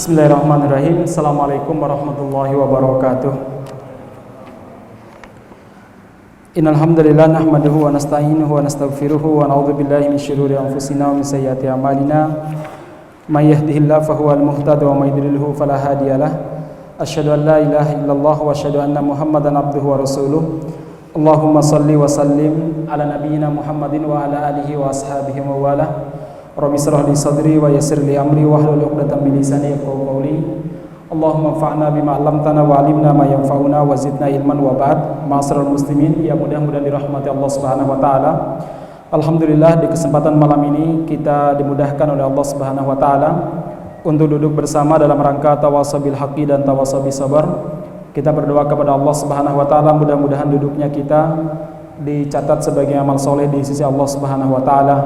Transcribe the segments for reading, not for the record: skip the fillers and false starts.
Bismillahirrahmanirrahim. Assalamualaikum warahmatullahi wabarakatuh. Innal hamdalillah nahmaduhu wa nasta'inuhu wa nastaghfiruhu wa na'udzu billahi min syururi anfusina wa min sayyiati a'malina. May yahdihillahu fahuwal muhtadi wa may yudlilhu fala hadiyalah. Asyhadu an la ilaha illallah wa asyhadu anna Muhammadan abduhu wa rasuluh. Allahumma shalli wa sallim ala nabiyyina Muhammadin wa ala alihi wa ashabihi wa wala. Rabbi shrah li sadri wa yassir li amri wahlul 'uqdatam min lisani yafqahu qawli. Allahumma anfa'na bima 'allamtana wa 'allimna ma yanfa'una wa zidna ilman wa ba'd. Ma'asyiral muslimin yang mudah-mudahan dirahmati Allah Subhanahu wa taala. Alhamdulillah di kesempatan malam ini kita dimudahkan oleh Allah Subhanahu wa taala untuk duduk bersama dalam rangka tawasabil haqqi dan tawasabil sabar. Kita berdoa kepada Allah Subhanahu wa taala mudah-mudahan duduknya kita dicatat sebagai amal soleh di sisi Allah Subhanahu wa taala.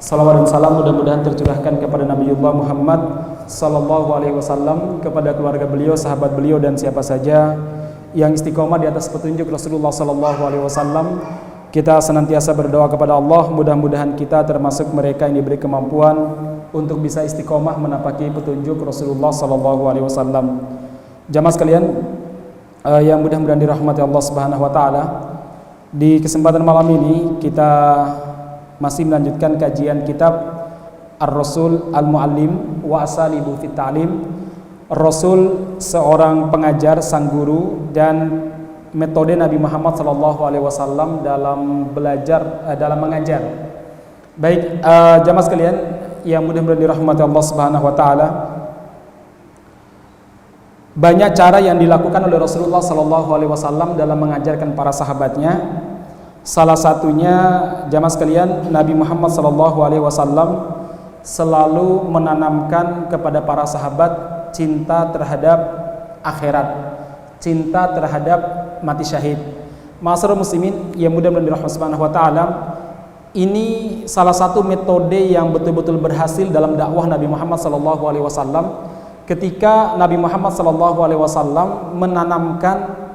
Salawat dan salam mudah-mudahan tercurahkan kepada Nabiullah Muhammad sallallahu alaihi wasallam, kepada keluarga beliau, sahabat beliau dan siapa saja yang istiqomah di atas petunjuk Rasulullah sallallahu alaihi wasallam. Kita senantiasa berdoa kepada Allah mudah-mudahan kita termasuk mereka yang diberi kemampuan untuk bisa istiqomah menapaki petunjuk Rasulullah sallallahu alaihi wasallam. Jamaah sekalian yang mudah-mudahan dirahmati Allah Subhanahu wa taala, di kesempatan malam ini kita masih melanjutkan kajian kitab Ar-Rasul Al-Muallim wa Asalibu fit Ta'lim. Rasul seorang pengajar, sang guru, dan metode Nabi Muhammad SAW dalam belajar, dalam mengajar. Baik, jamaah sekalian yang mudah-mudahan dirahmati Allah Subhanahu wa taala, banyak cara yang dilakukan oleh Rasulullah SAW dalam mengajarkan para sahabatnya. Salah satunya, jamaah sekalian, Nabi Muhammad SAW selalu menanamkan kepada para sahabat cinta terhadap akhirat, cinta terhadap mati syahid. Ma'asyiral muslimin yang mudah-mudahan dirahmati Subhanahu wa taala, ini salah satu metode yang betul-betul berhasil dalam dakwah Nabi Muhammad SAW. Ketika Nabi Muhammad SAW menanamkan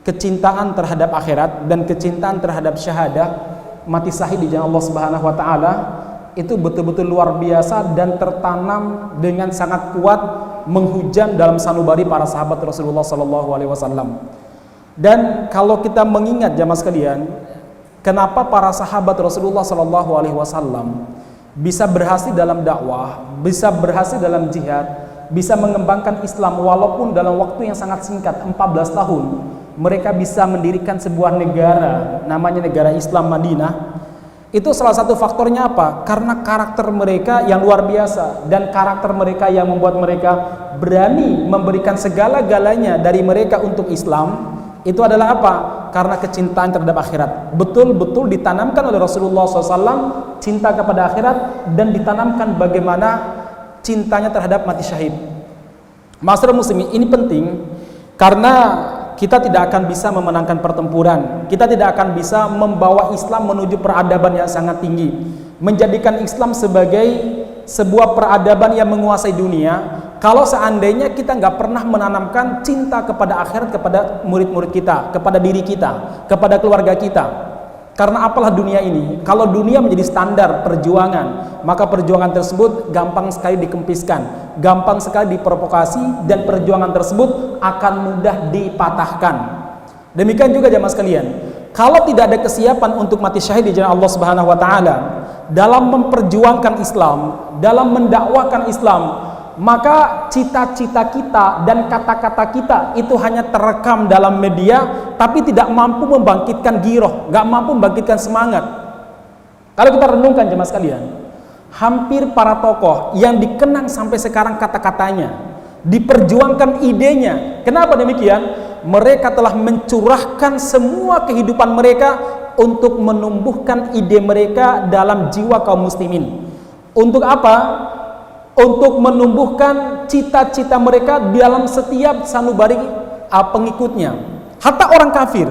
kecintaan terhadap akhirat dan kecintaan terhadap syahadah, mati syahid di jalan Allah Subhanahu wa taala, itu betul-betul luar biasa dan tertanam dengan sangat kuat, menghujam dalam sanubari para sahabat Rasulullah SAW. Dan kalau kita mengingat jamaah sekalian, kenapa para sahabat Rasulullah SAW bisa berhasil dalam dakwah, bisa berhasil dalam jihad, bisa mengembangkan Islam walaupun dalam waktu yang sangat singkat, 14 tahun mereka bisa mendirikan sebuah negara, namanya negara Islam Madinah. Itu salah satu faktornya apa? Karena karakter mereka yang luar biasa, dan karakter mereka yang membuat mereka berani memberikan segala-galanya dari mereka untuk Islam. Itu adalah apa? Karena kecintaan terhadap akhirat. Betul-betul ditanamkan oleh Rasulullah SAW cinta kepada akhirat, dan ditanamkan bagaimana cintanya terhadap mati syahid. Ma'asyiral muslimin, ini penting karena kita tidak akan bisa memenangkan pertempuran, kita tidak akan bisa membawa Islam menuju peradaban yang sangat tinggi, menjadikan Islam sebagai sebuah peradaban yang menguasai dunia, kalau seandainya kita nggak pernah menanamkan cinta kepada akhirat kepada murid-murid kita, kepada diri kita, kepada keluarga kita. Karena apalah dunia ini, kalau dunia menjadi standar perjuangan, maka perjuangan tersebut gampang sekali dikempiskan, gampang sekali diprovokasi, dan perjuangan tersebut akan mudah dipatahkan. Demikian juga jamaah sekalian, kalau tidak ada kesiapan untuk mati syahid di jalan Allah Subhanahu wa taala dalam memperjuangkan Islam, dalam mendakwakan Islam, maka cita-cita kita dan kata-kata kita itu hanya terekam dalam media, tapi tidak mampu membangkitkan giroh, gak mampu membangkitkan semangat. Kalau kita renungkan jemaah sekalian, hampir para tokoh yang dikenang sampai sekarang kata-katanya, diperjuangkan idenya. Kenapa demikian? Mereka telah mencurahkan semua kehidupan mereka untuk menumbuhkan ide mereka dalam jiwa kaum muslimin. Untuk apa? Untuk menumbuhkan cita-cita mereka dalam setiap sanubari pengikutnya, hatta orang kafir.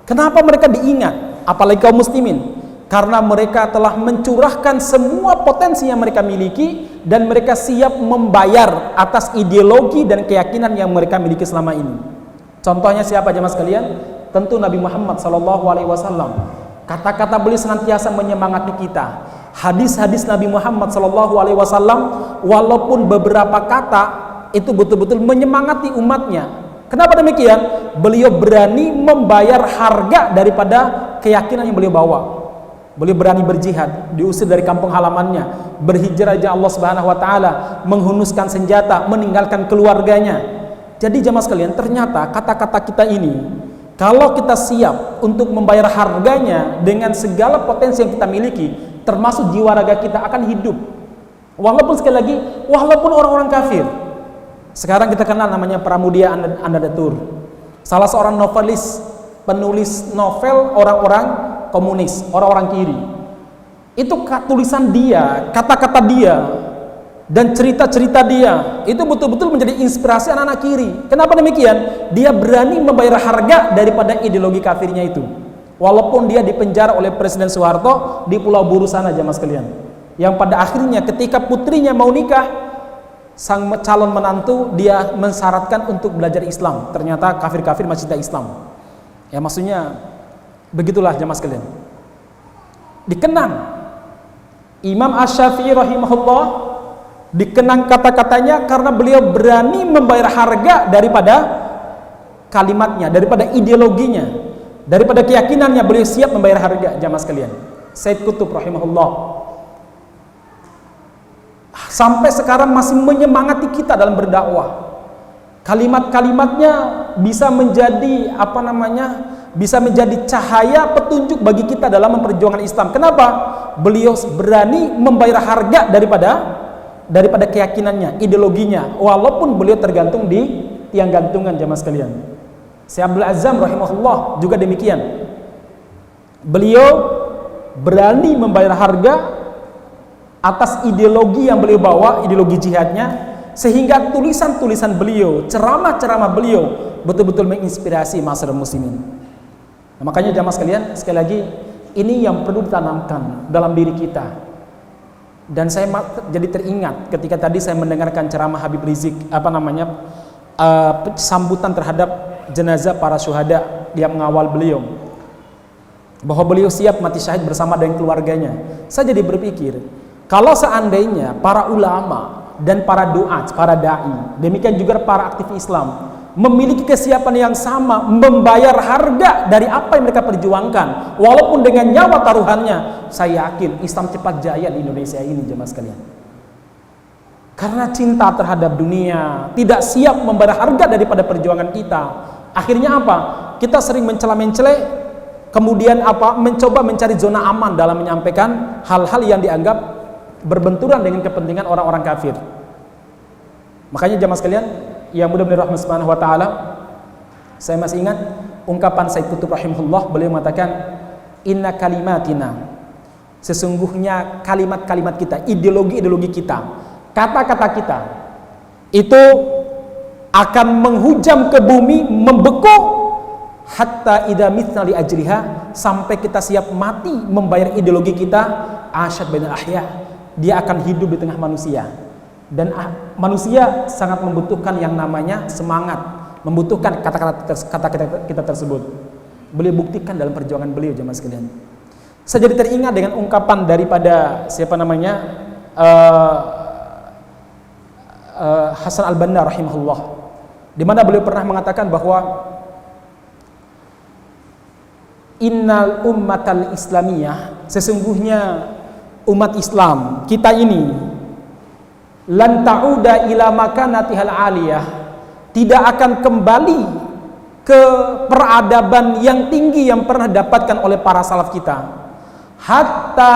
Kenapa mereka diingat? Apalagi kaum muslimin, karena mereka telah mencurahkan semua potensi yang mereka miliki, dan mereka siap membayar atas ideologi dan keyakinan yang mereka miliki selama ini. Contohnya siapa jemaah sekalian? Tentu Nabi Muhammad SAW. Kata-kata beliau senantiasa menyemangati kita. Hadis-hadis Nabi Muhammad SAW, walaupun beberapa kata itu betul-betul menyemangati umatnya. Kenapa demikian? Beliau berani membayar harga daripada keyakinan yang beliau bawa. Beliau berani berjihad, diusir dari kampung halamannya, berhijrah ke Allah Subhanahu wa taala, menghunuskan senjata, meninggalkan keluarganya. Jadi jamaah sekalian, ternyata kata-kata kita ini, kalau kita siap untuk membayar harganya dengan segala potensi yang kita miliki, termasuk jiwa raga kita akan hidup. Walaupun sekali lagi, walaupun orang-orang kafir. Sekarang kita kenal namanya Pramudia Anandathur, salah seorang novelis, penulis novel orang-orang komunis, orang-orang kiri. Itu tulisan dia, kata-kata dia, dan cerita-cerita dia, itu betul-betul menjadi inspirasi anak-anak kiri. Kenapa demikian? Dia berani membayar harga daripada ideologi kafirnya itu. Walaupun dia dipenjara oleh Presiden Soeharto di Pulau Buru sana, jamaah sekalian. Yang pada akhirnya ketika putrinya mau nikah, sang calon menantu dia mensyaratkan untuk belajar Islam. Ternyata kafir-kafir masih cinta Islam. Ya maksudnya begitulah jamaah sekalian. Dikenang Imam Asy-Syafi'i rahimahullah, dikenang kata-katanya karena beliau berani membayar harga daripada kalimatnya, daripada ideologinya, daripada keyakinannya. Beliau siap membayar harga, jamaah sekalian. Said Qutb rahimahullah sampai sekarang masih menyemangati kita dalam berdakwah. Kalimat-kalimatnya bisa menjadi bisa menjadi cahaya petunjuk bagi kita dalam memperjuangkan Islam. Kenapa? Beliau berani membayar harga daripada keyakinannya, ideologinya, walaupun beliau tergantung di tiang gantungan, jamaah sekalian. Syekh Abdul Azzam rahimahullah juga demikian. Beliau berani membayar harga atas ideologi yang beliau bawa, ideologi jihadnya, sehingga tulisan-tulisan beliau, ceramah-ceramah beliau betul-betul menginspirasi masyarakat muslimin. Nah, makanya jamaah sekalian, sekali lagi ini yang perlu ditanamkan dalam diri kita. Dan saya jadi teringat ketika tadi saya mendengarkan ceramah Habib Rizik, sambutan terhadap jenazah para syuhada yang mengawal beliau, bahwa beliau siap mati syahid bersama dengan keluarganya. Saya jadi berpikir, kalau seandainya para ulama dan para duat, para da'i, demikian juga para aktivis Islam memiliki kesiapan yang sama, membayar harga dari apa yang mereka perjuangkan, walaupun dengan nyawa taruhannya, saya yakin Islam cepat jaya di Indonesia ini, jemaah sekalian. Karena cinta terhadap dunia, tidak siap membayar harga daripada perjuangan kita. Akhirnya apa? Kita sering mencela-mencela, kemudian mencoba mencari zona aman dalam menyampaikan hal-hal yang dianggap berbenturan dengan kepentingan orang-orang kafir. Makanya jamaah sekalian yang mudah-mudahan rahmat subhanahu wa ta'ala, saya masih ingat ungkapan Said Qutb rahimahullah. Beliau mengatakan, inna kalimatina, sesungguhnya kalimat-kalimat kita, ideologi-ideologi kita, kata-kata kita itu akan menghujam ke bumi, membeku hatta idza mitna li ajliha, sampai kita siap mati membayar ideologi kita. Asyad bainal ahya, dia akan hidup di tengah manusia. Dan manusia sangat membutuhkan yang namanya semangat, membutuhkan kata-kata kita tersebut. Beliau buktikan dalam perjuangan beliau, jemaah sekalian. Saya jadi teringat dengan ungkapan daripada Hasan al-Banna rahimahullah, di mana beliau pernah mengatakan bahwa innal ummatal islamiyah, sesungguhnya umat Islam kita ini, lan ta'uda ila makanatihal aliyah, tidak akan kembali ke peradaban yang tinggi yang pernah dapatkan oleh para salaf kita, hatta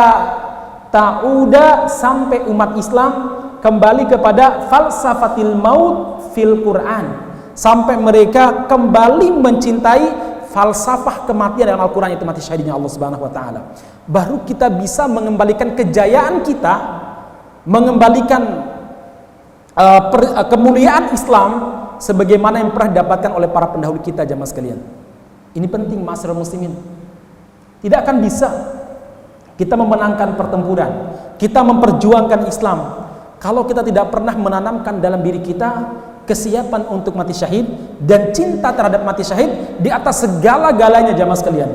ta'uda, sampai umat Islam kembali kepada falsafatil maut fil Quran, sampai mereka kembali mencintai falsafah kematian dalam Al-Quran, itu mati syahidnya Allah Subhanahu wa ta'ala. Baru kita bisa mengembalikan kejayaan kita, mengembalikan kemuliaan Islam sebagaimana yang pernah didapatkan oleh para pendahulu kita, jamaah sekalian. Ini penting masyarakat muslimin. Tidak akan bisa kita memenangkan pertempuran, kita memperjuangkan Islam, kalau kita tidak pernah menanamkan dalam diri kita kesiapan untuk mati syahid dan cinta terhadap mati syahid di atas segala-galanya, jamaah sekalian.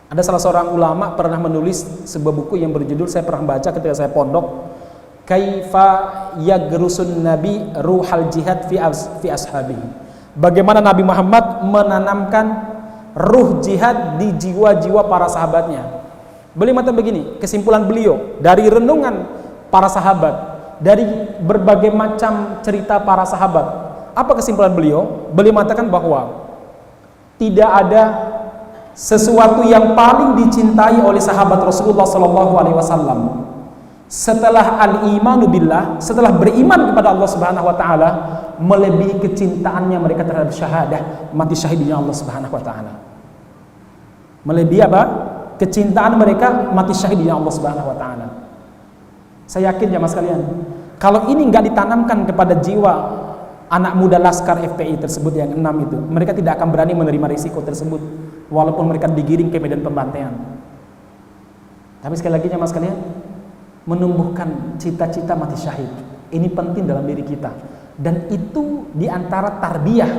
Ada salah seorang ulama pernah menulis sebuah buku yang berjudul, saya pernah baca ketika saya pondok, kaifa yagrusun nabi ruhal jihad fi ashabihi. Bagaimana Nabi Muhammad menanamkan ruh jihad di jiwa-jiwa para sahabatnya. Beliau mengatakan begini, kesimpulan beliau dari renungan para sahabat, dari berbagai macam cerita para sahabat. Apa kesimpulan beliau? Beliau mengatakan bahwa tidak ada sesuatu yang paling dicintai oleh sahabat Rasulullah SAW setelah al-imanu billah, setelah beriman kepada Allah Subhanahu wa taala, melebihi kecintaannya mereka terhadap syahadah, mati syahid di jalan Allah Subhanahu wa taala. Melebihi apa? Kecintaan mereka mati syahid di jalan Allah Subhanahu wa taala. Saya yakin jamaah sekalian, kalau ini enggak ditanamkan kepada jiwa anak muda Laskar FPI tersebut yang 6 itu, mereka tidak akan berani menerima risiko tersebut walaupun mereka digiring ke medan pembantaian. Tapi sekali lagi jamaah sekalian, menumbuhkan cita-cita mati syahid ini penting dalam diri kita, dan itu diantara tarbiyah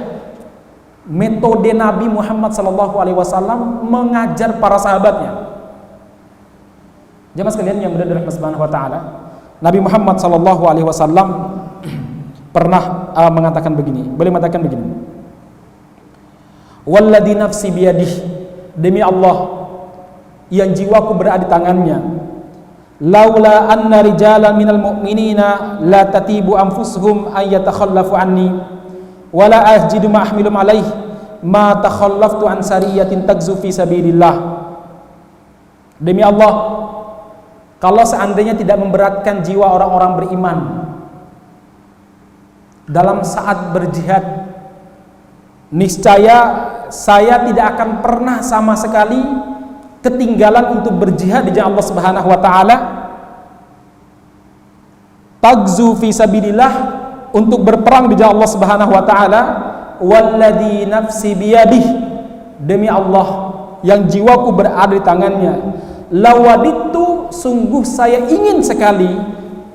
metode Nabi Muhammad SAW mengajar para sahabatnya. Jamaah sekalian yang berada di Subhanahu wa taala, Nabi Muhammad SAW pernah mengatakan begini. Beliau mengatakan begini, walladzi nafsi biyadih, demi Allah yang jiwaku berada di tangannya, laula anna rijalan minal mu'minina la tatibu anfusuhum an yatakhallafu anni wala ajidu ma ahmilum alaih ma takhallaftu an sariyatin tagzu fi sabilillah. Demi Allah, kalau seandainya tidak memberatkan jiwa orang-orang beriman dalam saat berjihad, niscaya saya tidak akan pernah sama sekali ketinggalan untuk berjihad di jalan Allah Subhanahu wa taala, tagzu fi sabilillah, untuk berperang di jalan Allah Subhanahu wa taala, walladzi nafsi biyadih, demi Allah yang jiwaku berada di tangannya, lawaditu, sungguh saya ingin sekali,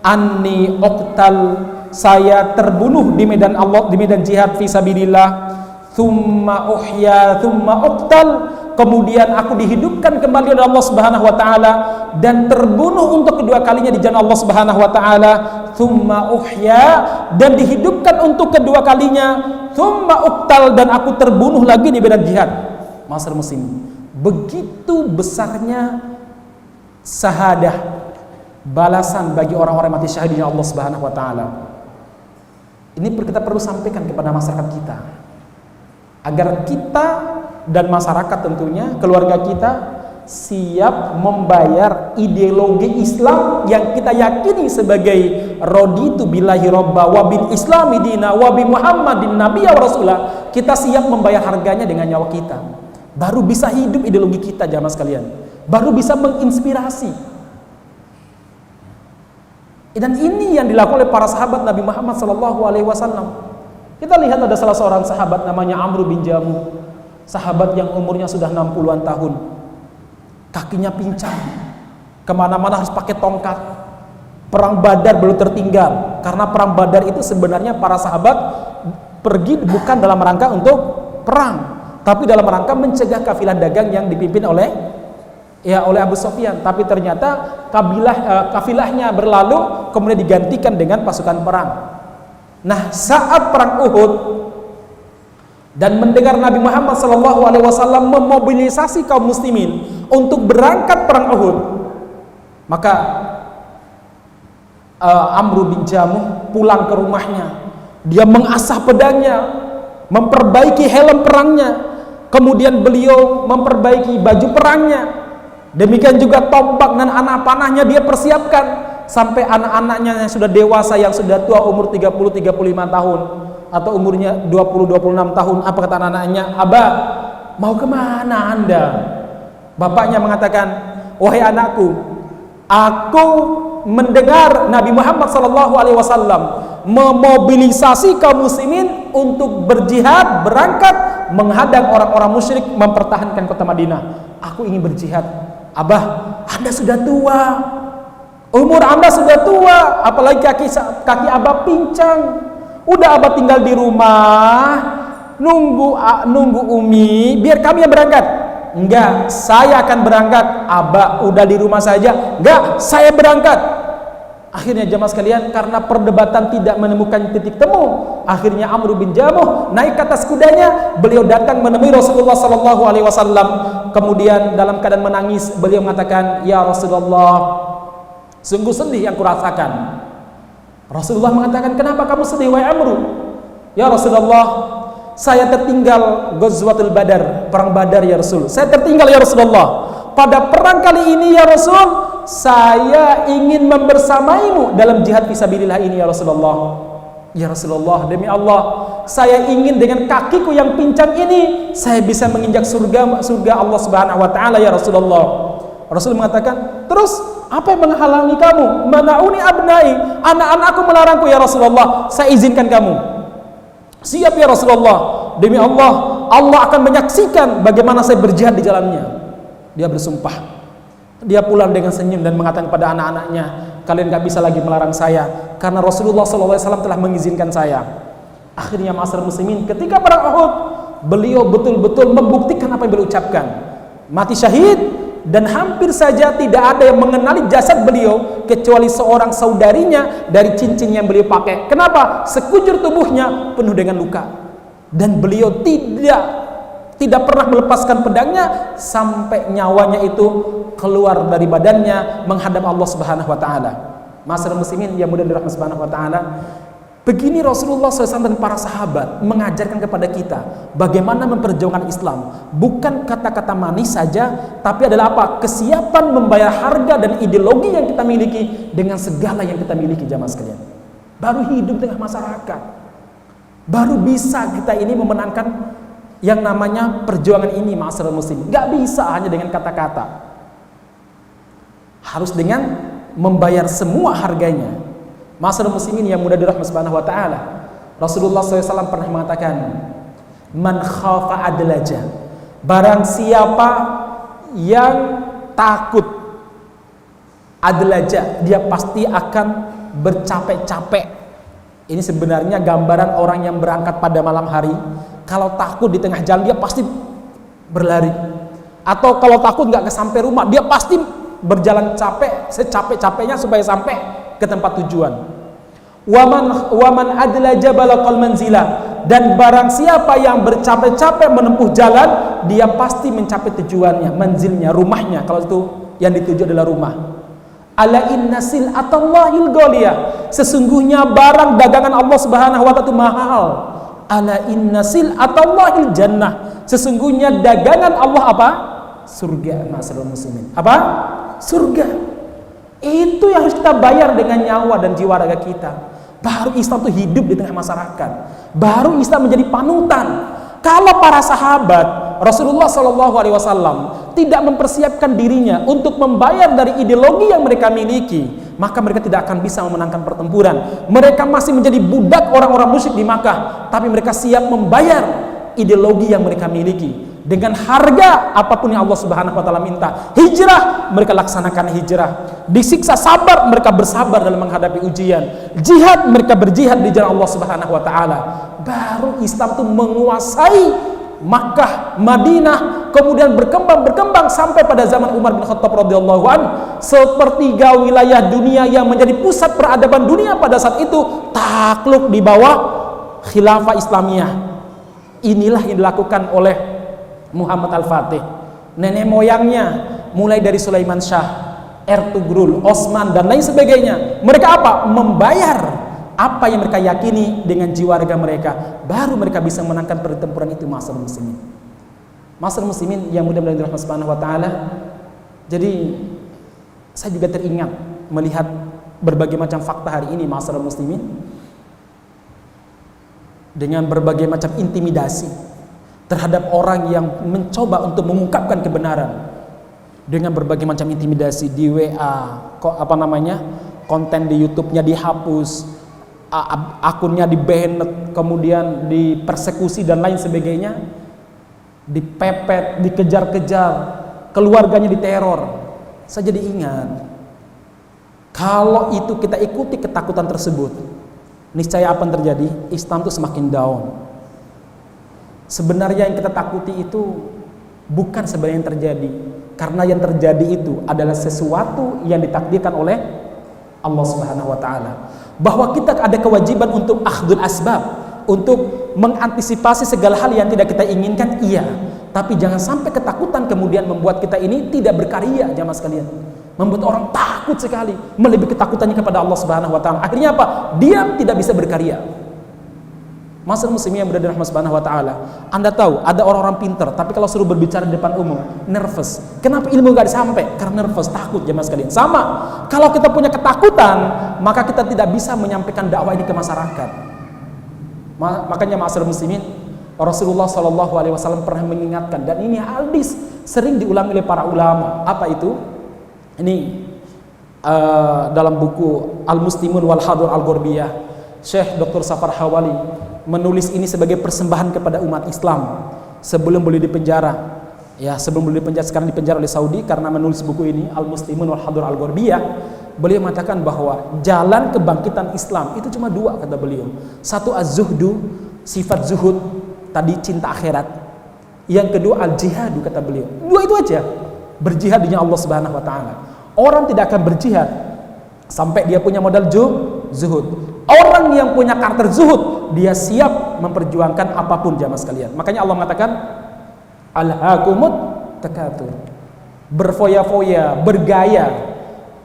anni uqtal, saya terbunuh di medan Allah, di medan jihad fi sabilillah, thumma uhya thumma uqtal, kemudian aku dihidupkan kembali oleh Allah Subhanahu wa taala dan terbunuh untuk kedua kalinya di jalan Allah Subhanahu wa taala, thumma uhya, dan dihidupkan untuk kedua kalinya, thumma uqtal, dan aku terbunuh lagi di medan jihad. Masyarakat muslim, begitu besarnya sahadah, balasan bagi orang-orang mati syahid di jalan Allah Subhanahu wa taala. Ini kita perlu sampaikan kepada masyarakat kita, agar kita dan masyarakat tentunya, keluarga kita, siap membayar ideologi Islam yang kita yakini sebagai raditu billahi robba wa bil islami dina wa bi muhammadin nabiyya wa rasulah. Kita siap membayar harganya dengan nyawa kita, baru bisa hidup ideologi kita jamaah sekalian, baru bisa menginspirasi. Dan ini yang dilakukan oleh para sahabat Nabi Muhammad SAW. Kita lihat ada salah seorang sahabat namanya Amr bin Jamuh, sahabat yang umurnya sudah 60-an tahun, kakinya pincang, kemana-mana harus pakai tongkat. Perang Badar belum tertinggal, karena perang Badar itu sebenarnya para sahabat pergi bukan dalam rangka untuk perang, tapi dalam rangka mencegah kafilah dagang yang dipimpin oleh Abu Sufyan. Tapi ternyata kafilahnya berlalu, kemudian digantikan dengan pasukan perang. Nah, saat perang Uhud dan mendengar Nabi Muhammad SAW memobilisasi kaum muslimin untuk berangkat perang Uhud, maka Amr bin Jamuh pulang ke rumahnya. Dia mengasah pedangnya, memperbaiki helm perangnya, kemudian beliau memperbaiki baju perangnya. Demikian juga tombak dan anak panahnya dia persiapkan, sampai anak-anaknya yang sudah dewasa, yang sudah tua, umur 30-35 tahun atau umurnya 20-26 tahun. Apa kata anak-anaknya? Abah, mau kemana anda? Bapaknya mengatakan, wahai anakku, aku mendengar Nabi Muhammad SAW memobilisasi kaum muslimin untuk berjihad, berangkat menghadang orang-orang musyrik, mempertahankan kota Madinah. Aku ingin berjihad. Abah, anda sudah tua, umur anda sudah tua, apalagi kaki abah pincang. Udah abah tinggal di rumah, nunggu Umi, biar kami yang berangkat. Enggak, saya akan berangkat. Abah udah di rumah saja. Enggak, saya berangkat. Akhirnya jamaah sekalian, karena perdebatan tidak menemukan titik temu, akhirnya Amr bin Jamuh naik ke atas kudanya. Beliau datang menemui Rasulullah sallallahu alaihi wasallam. Kemudian dalam keadaan menangis, beliau mengatakan, "Ya Rasulullah, sungguh sedih yang kurasakan." Rasulullah mengatakan, "Kenapa kamu sedih, wahai Amr?" "Ya Rasulullah, saya tertinggal Ghazwatul Badar, perang Badar ya Rasul. Saya tertinggal ya Rasulullah. Pada perang kali ini ya Rasul, saya ingin membersamaimu dalam jihad fisabilillah ini ya Rasulullah. Ya Rasulullah, demi Allah, saya ingin dengan kakiku yang pincang ini saya bisa menginjak surga Allah Subhanahu wa taala ya Rasulullah." Rasul mengatakan, "Terus apa yang menghalangi kamu?" "Manauni abnai, anak-anakku melarangku ya Rasulullah. Saya izinkan kamu." "Siap ya Rasulullah. Demi Allah, Allah akan menyaksikan bagaimana saya berjihad di jalannya." Dia bersumpah. Dia pulang dengan senyum dan mengatakan kepada anak-anaknya, "Kalian gak bisa lagi melarang saya, karena Rasulullah SAW telah mengizinkan saya." Akhirnya ma'asyiral muslimin, ketika perang Uhud, beliau betul-betul membuktikan apa yang beliau ucapkan. Mati syahid, dan hampir saja tidak ada yang mengenali jasad beliau kecuali seorang saudarinya dari cincin yang beliau pakai. Kenapa? Sekujur tubuhnya penuh dengan luka, dan beliau tidak pernah melepaskan pedangnya sampai nyawanya itu keluar dari badannya menghadap Allah Subhanahu wa taala. Ma'asyiral muslimin yang mudah dirahmati Subhanahu wa taala, begini Rasulullah SAW dan para sahabat mengajarkan kepada kita bagaimana memperjuangkan Islam. Bukan kata-kata manis saja, tapi adalah apa? Kesiapan membayar harga dan ideologi yang kita miliki dengan segala yang kita miliki, jamaah sekalian. Baru hidup tengah masyarakat, baru bisa kita ini memenangkan yang namanya perjuangan ini, ma'asyiral muslimin. Gak bisa hanya dengan kata-kata, harus dengan membayar semua harganya. Ma'asyiral muslimin yang mudah dirahmati Subhanahu wa taala, Rasulullah SAW pernah mengatakan, "Man khafa adlaja." Barang siapa yang takut adlaja, dia pasti akan bercapek-capek. Ini sebenarnya gambaran orang yang berangkat pada malam hari. Kalau takut di tengah jalan, dia pasti berlari. Atau kalau takut nggak sampai rumah, dia pasti berjalan capek, secapek-capeknya supaya sampai ke tempat tujuan. Waman adlaja balaqal manzila. Dan barang siapa yang bercapek-capek menempuh jalan, dia pasti mencapai tujuannya, manzilnya, rumahnya. Kalau itu yang dituju adalah rumah. Ala inna sil'atallahil ghaliyah. Sesungguhnya barang dagangan Allah Subhanahu wa taala itu mahal. Ala inna sil'atallahil jannah. Sesungguhnya dagangan Allah apa? Surga, ma'asyiral muslimin. Apa? Surga. Itu yang harus kita bayar dengan nyawa dan jiwa raga kita. Baru Islam itu hidup di tengah masyarakat. Baru Islam menjadi panutan. Kalau para sahabat Rasulullah SAW tidak mempersiapkan dirinya untuk membayar dari ideologi yang mereka miliki, maka mereka tidak akan bisa memenangkan pertempuran. Mereka masih menjadi budak orang-orang musyrik di Makkah, tapi mereka siap membayar ideologi yang mereka miliki dengan harga apapun yang Allah Subhanahu wa taala minta. Hijrah, mereka laksanakan hijrah. Disiksa sabar, mereka bersabar dalam menghadapi ujian. Jihad, mereka berjihad di jalan Allah Subhanahu wa taala. Baru Islam itu menguasai Makkah, Madinah, kemudian berkembang sampai pada zaman Umar bin Khattab radhiyallahu an. Sepertiga wilayah dunia yang menjadi pusat peradaban dunia pada saat itu takluk di bawah khilafah Islamiyah. Inilah yang dilakukan oleh Muhammad Al-Fatih. Nenek moyangnya mulai dari Sulaiman Shah, Ertugrul, Osman dan lain sebagainya. Mereka apa? Membayar apa yang mereka yakini dengan jiwa raga mereka. Baru mereka bisa menangkan pertempuran itu, ma'asyiral muslimin. Ma'asyiral muslimin yang mudah-mudahan dirahmati Subhanahu wa taala. Jadi saya juga teringat melihat berbagai macam fakta hari ini, ma'asyiral muslimin, dengan berbagai macam intimidasi terhadap orang yang mencoba untuk mengungkapkan kebenaran, dengan berbagai macam intimidasi di WA, konten di YouTube-nya dihapus, akunnya di-ban, kemudian dipersekusi dan lain sebagainya, dipepet, dikejar-kejar, keluarganya diteror. Saya jadi ingat, kalau itu kita ikuti ketakutan tersebut, niscaya apa yang terjadi? Islam itu semakin down. Sebenarnya yang kita takuti itu bukan sebenarnya yang terjadi, karena yang terjadi itu adalah sesuatu yang ditakdirkan oleh Allah Subhanahu wa taala. Bahwa kita ada kewajiban untuk akhdul asbab, untuk mengantisipasi segala hal yang tidak kita inginkan, iya. Tapi jangan sampai ketakutan kemudian membuat kita ini tidak berkarya, jamaah sekalian. Membuat orang takut sekali, melebihi ketakutannya kepada Allah Subhanahu wa taala. Akhirnya apa? Diam, tidak bisa berkarya. Masyarakat muslimin yang berada di rahmat Subhanahu wa taala, Anda tahu ada orang-orang pintar, tapi kalau suruh berbicara di depan umum, nervous. Kenapa ilmu gak disampai? Karena nervous, takut, jemaah sekalian. Sama, kalau kita punya ketakutan, maka kita tidak bisa menyampaikan dakwah ini ke masyarakat. Makanya masyarakat muslimin, Rasulullah SAW pernah mengingatkan, dan ini hadis sering diulangi oleh para ulama. Apa itu? Ini dalam buku Al-Muslimun wal Hadur Al-Gharbiyah, Syekh Dr. Safar Hawali menulis ini sebagai persembahan kepada umat Islam sebelum boleh dipenjara. Ya, sebelum boleh dipenjara, sekarang dipenjara oleh Saudi karena menulis buku ini Al-Muslimun wal Hadur Al-Gharbiyah. Beliau mengatakan bahwa jalan kebangkitan Islam itu cuma dua, kata beliau. Satu az-zuhdu, sifat zuhud, tadi cinta akhirat. Yang kedua al-jihadu, kata beliau. Dua itu aja. Berjihad dengan Allah Subhanahu wa taala. Orang tidak akan berjihad sampai dia punya modal zuhud. Orang yang punya karakter zuhud, dia siap memperjuangkan apapun, jamaah sekalian. Makanya Allah mengatakan alhaakumut takatsur. Berfoya-foya, bergaya.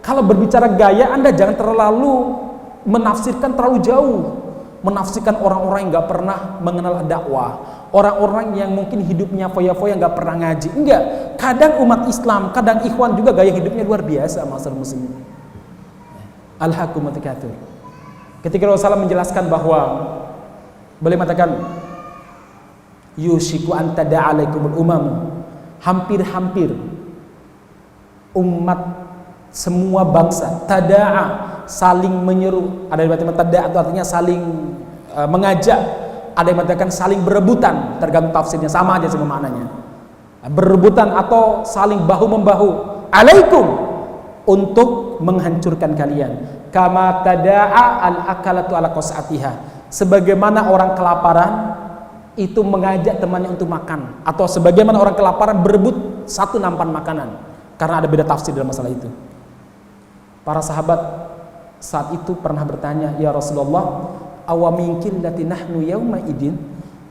Kalau berbicara gaya, Anda jangan terlalu menafsirkan terlalu jauh. Menafsirkan orang-orang yang nggak pernah mengenal dakwah, orang-orang yang mungkin hidupnya foya-foya, nggak pernah ngaji. Enggak, kadang umat Islam, kadang ikhwan juga gaya hidupnya luar biasa, masyarakat muslimin. Alhaakumut takatsur. Ketika Rasulullah menjelaskan bahwa boleh mengatakan yushiku an tada'alaikumul umam, hampir-hampir umat semua bangsa tada'a, saling menyeru. Ada yang mengatakan tada'a itu artinya saling mengajak, ada yang mengatakan saling berebutan, tergantung tafsirnya, sama aja semua maknanya. Berebutan atau saling bahu-membahu alaikum untuk menghancurkan kalian. Kama tada'a al-akalatu ala qas'atiha, sebagaimana orang kelaparan itu mengajak temannya untuk makan, atau sebagaimana orang kelaparan berebut satu nampan makanan. Karena ada beda tafsir dalam masalah itu. Para sahabat saat itu pernah bertanya, ya Rasulullah, awaminkin lati nahnu yauma idin,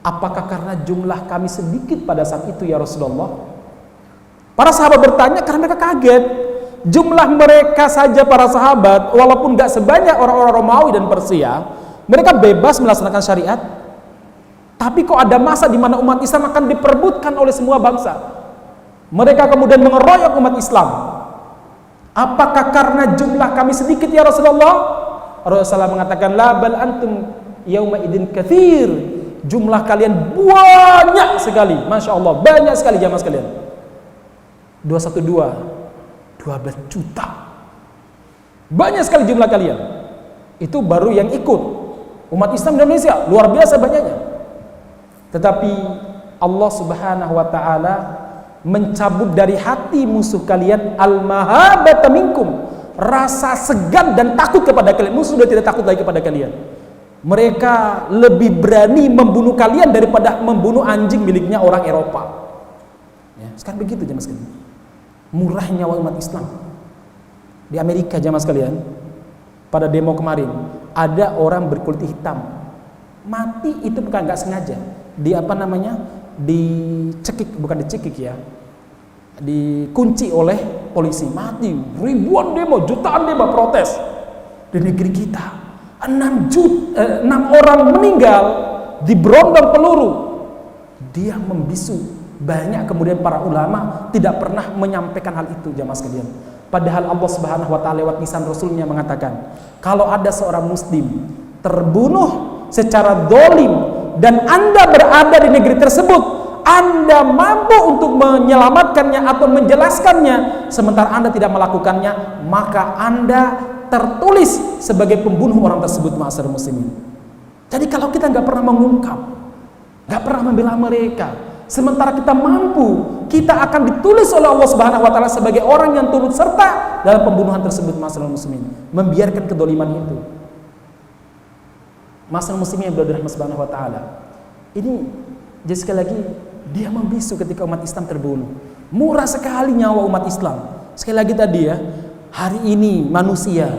apakah karena jumlah kami sedikit pada saat itu ya Rasulullah? Para sahabat bertanya karena mereka kaget. Jumlah mereka saja para sahabat, walaupun gak sebanyak orang-orang Romawi dan Persia, mereka bebas melaksanakan syariat. Tapi kok ada masa di mana umat Islam akan diperebutkan oleh semua bangsa? Mereka kemudian mengeroyok umat Islam. Apakah karena jumlah kami sedikit ya Rasulullah? Rasulullah mengatakan, la bal antum yauma idin katsir. Jumlah kalian banyak sekali. Masya Allah, banyak sekali jamaah sekalian. 12 juta. Banyak sekali jumlah kalian. Itu baru yang ikut. Umat Islam di Indonesia luar biasa banyaknya. Tetapi Allah Subhanahu wa taala mencabut dari hati musuh kalian al-mahabbata minkum, rasa segan dan takut kepada kalian. Musuh sudah tidak takut lagi kepada kalian. Mereka lebih berani membunuh kalian daripada membunuh anjing miliknya orang Eropa. Ya, sekarang begitu jemaah sekalian. Murah nyawa umat Islam. Di Amerika jemaah sekalian, pada demo kemarin ada orang berkulit hitam mati, itu bukan nggak sengaja. Dicekik, bukan dicekik ya, dikunci oleh polisi, mati. Ribuan demo, jutaan demo protes di negeri kita. 6 orang meninggal diberondong peluru. Dia membisu. Banyak kemudian para ulama tidak pernah menyampaikan hal itu jamaah sekalian. Padahal Allah Subhanahu wa taala lewat lisan Rasulnya mengatakan, kalau ada seorang muslim terbunuh secara zalim dan Anda berada di negeri tersebut, Anda mampu untuk menyelamatkannya atau menjelaskannya, sementara Anda tidak melakukannya, maka Anda tertulis sebagai pembunuh orang tersebut, ma'asyiral muslimin. Jadi kalau kita nggak pernah mengungkap, nggak pernah membela mereka, sementara kita mampu, kita akan ditulis oleh Allah Subhanahu wa taala sebagai orang yang turut serta dalam pembunuhan tersebut, ma'asyiral muslimin. Membiarkan kedoliman itu. Masalah muslimin yang berada di rahmat Subhanahu wa taala. Ini jadi sekali lagi dia membisu ketika umat Islam terbunuh. Murah sekali nyawa umat Islam. Sekali lagi tadi ya, hari ini manusia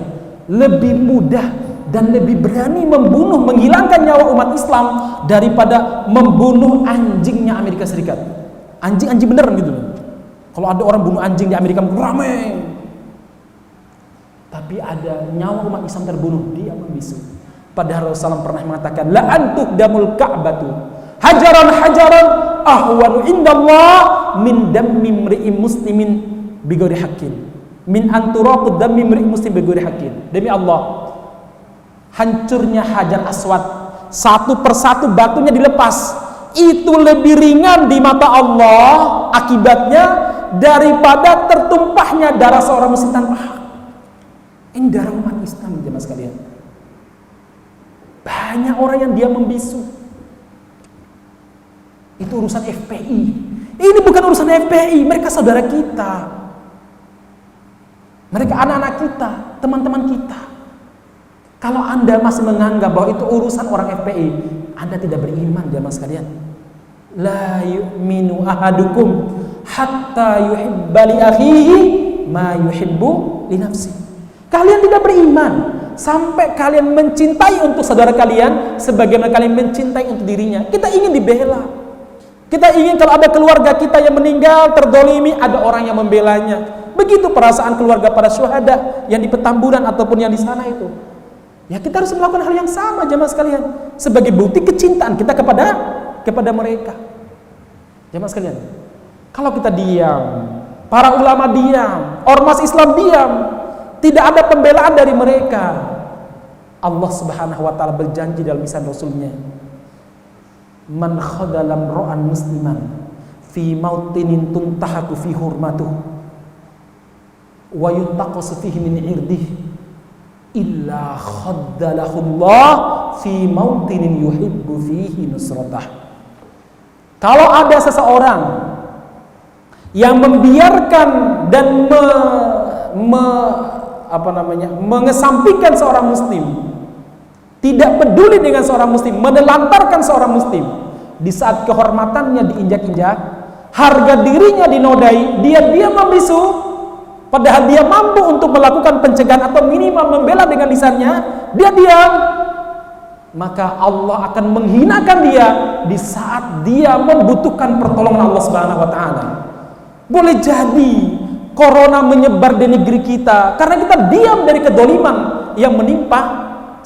lebih mudah dan lebih berani membunuh, menghilangkan nyawa umat Islam daripada membunuh anjingnya Amerika Serikat. Anjing beneran gitu loh. Kalau ada orang bunuh anjing di Amerika ramai. Tapi ada nyawa umat Islam terbunuh, dia membisu. Padahal Rasulullah pernah mengatakan, la antuk damul ka'batu hajaran ahwanu indallah min dammi mri'in muslimin bighairi haqqin. Min anturaqud dammi mri'in muslim bighairi haqqin. Demi Allah, hancurnya Hajar Aswad, satu persatu batunya dilepas, itu lebih ringan di mata Allah akibatnya daripada tertumpahnya darah seorang muslim tanpa hak. Ini darah umat Islam, jemaah sekalian. Banyak orang yang dia membisu. Itu urusan FPI. Ini bukan urusan FPI, mereka saudara kita. Mereka anak-anak kita, teman-teman kita. Kalau Anda masih menganggap bahwa itu urusan orang FPI, Anda tidak beriman, jemaah sekalian. La yu'minu ahadukum hatta yuhibba li akhihi ma yuhibbu li nafsihi. Kalian tidak beriman sampai kalian mencintai untuk saudara kalian sebagaimana kalian mencintai untuk dirinya. Kita ingin dibela. Kita ingin kalau ada keluarga kita yang meninggal, terdolimi, ada orang yang membelanya. Begitu perasaan keluarga para syuhada yang di Petamburan ataupun yang di sana itu. Ya, kita harus melakukan hal yang sama, jemaah sekalian, sebagai bukti kecintaan kita kepada mereka. Jemaah sekalian, kalau kita diam, para ulama diam, ormas Islam diam, tidak ada pembelaan dari mereka, Allah Subhanahu wa taala berjanji dalam lisan Rasulnya, man khadalam ro'an musliman fi mautinin tuntahaku fi hurmatuh wa yuttaqasu fihi min irdih illa khaddalahullah fi mautinin yuhibbu fihi nusratah. Kalau ada seseorang yang membiarkan dan mengesampingkan seorang muslim, tidak peduli dengan seorang muslim, menelantarkan seorang muslim di saat kehormatannya diinjak-injak, harga dirinya dinodai, dia membisu, padahal dia mampu untuk melakukan pencegahan atau minimal membela dengan lisannya, dia diam, maka Allah akan menghinakan dia di saat dia membutuhkan pertolongan Allah Subhanahu wa taala. Boleh jadi corona menyebar di negeri kita karena kita diam dari kedoliman yang menimpa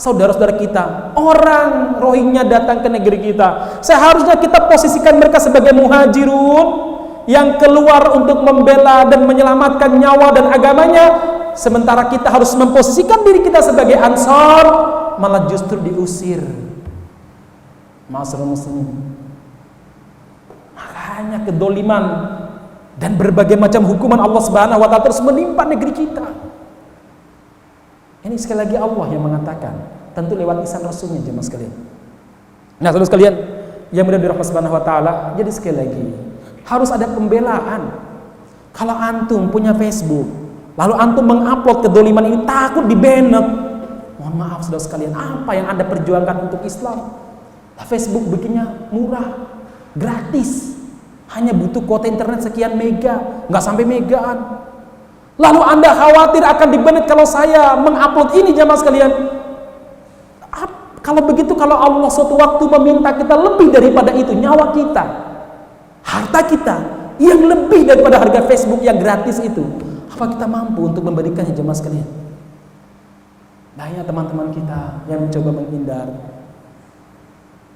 saudara-saudara kita. Orang Rohingya datang ke negeri kita, seharusnya kita posisikan mereka sebagai muhajirun yang keluar untuk membela dan menyelamatkan nyawa dan agamanya, sementara kita harus memposisikan diri kita sebagai ansar, malah justru diusir. Ma'asyiral muslimin, makanya kedoliman dan berbagai macam hukuman Allah Subhanahu wa taala terus menimpa negeri kita. Ini sekali lagi Allah yang mengatakan, tentu lewat lisan Rasulnya, jemaah sekalian. Nah, saudara sekalian yang berada di rahmat Subhanahu wa taala, jadi sekali lagi harus ada pembelaan. Kalau antum punya Facebook, lalu antum mengupload kedoliman ini takut di-banned, mohon maaf saudara sekalian, apa yang Anda perjuangkan untuk Islam? Facebook bikinnya murah, gratis. Hanya butuh kuota internet sekian mega, nggak sampai megaan. Lalu Anda khawatir akan di-banned kalau saya mengupload ini, jemaah sekalian. Kalau begitu, kalau Allah suatu waktu meminta kita lebih daripada itu, nyawa kita, harta kita, yang lebih daripada harga Facebook yang gratis itu, apa kita mampu untuk memberikannya, jemaah sekalian? Banyak teman-teman kita yang mencoba menghindar,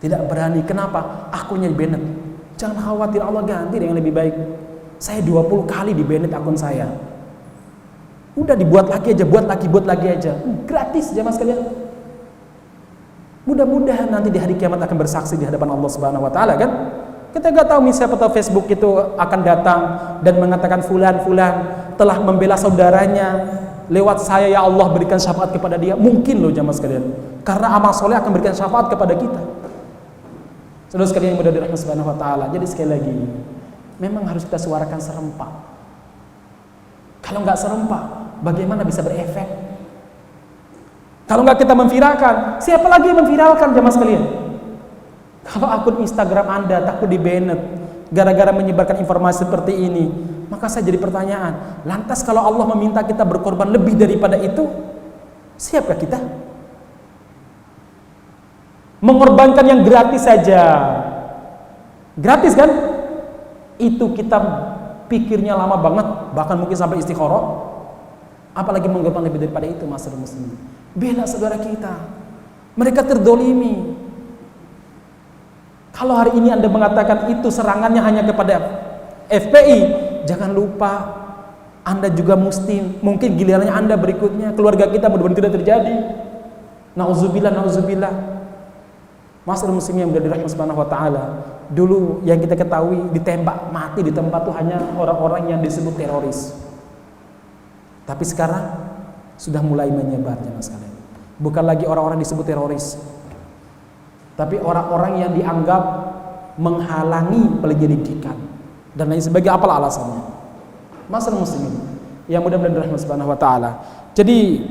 tidak berani. Kenapa? Akunnya di-banned. Jangan khawatir, Allah ganti dengan lebih baik. Saya 20 kali di-banned akun saya. Udah dibuat lagi aja, buat lagi aja. Gratis, jemaah sekalian. Mudah-mudahan nanti di hari kiamat akan bersaksi di hadapan Allah Subhanahu wa taala, kan? Kita nggak tahu siapa tahu Facebook itu akan datang dan mengatakan fulan telah membela saudaranya, lewat saya ya Allah berikan syafaat kepada dia. Mungkin loh, jemaah sekalian. Karena amal soleh akan berikan syafaat kepada kita. Saudara sekalian yang berada di rahmat Subhanahu wa taala, jadi sekali lagi memang harus kita suarakan serempak. Kalau nggak serempak, bagaimana bisa berefek? Kalau nggak kita memviralkan, siapa lagi yang memviralkan, jemaah sekalian? Kalau akun Instagram Anda takut di-banned gara-gara menyebarkan informasi seperti ini, maka saya jadi pertanyaan, lantas kalau Allah meminta kita berkorban lebih daripada itu, Siapkah kita? Mengorbankan yang gratis saja. Gratis kan? Itu kita pikirnya lama banget, bahkan mungkin sampai istikharah. Apalagi mengorbankan lebih daripada itu, masyarakat muslimin. Bela saudara kita. Mereka terdolimi. Kalau hari ini Anda mengatakan itu serangannya hanya kepada FPI, jangan lupa Anda juga muslim. Mungkin gilirannya Anda berikutnya, keluarga kita mudah-mudahan tidak terjadi. Nauzubillah, nauzubillah. Masyarakat muslimin yang berada di rahmat subhanahu wa ta'ala. Dulu yang kita ketahui ditembak mati di tempat itu hanya orang-orang yang disebut teroris. Tapi sekarang sudah mulai menyebarnya mas kalian. Bukan lagi orang-orang disebut teroris, tapi orang-orang yang dianggap menghalangi penyelidikan dan lain sebagainya. Apalah alasannya? Masyarakat muslimin yang mudah-mudahan dirahmati subhanahu wa ta'ala. Jadi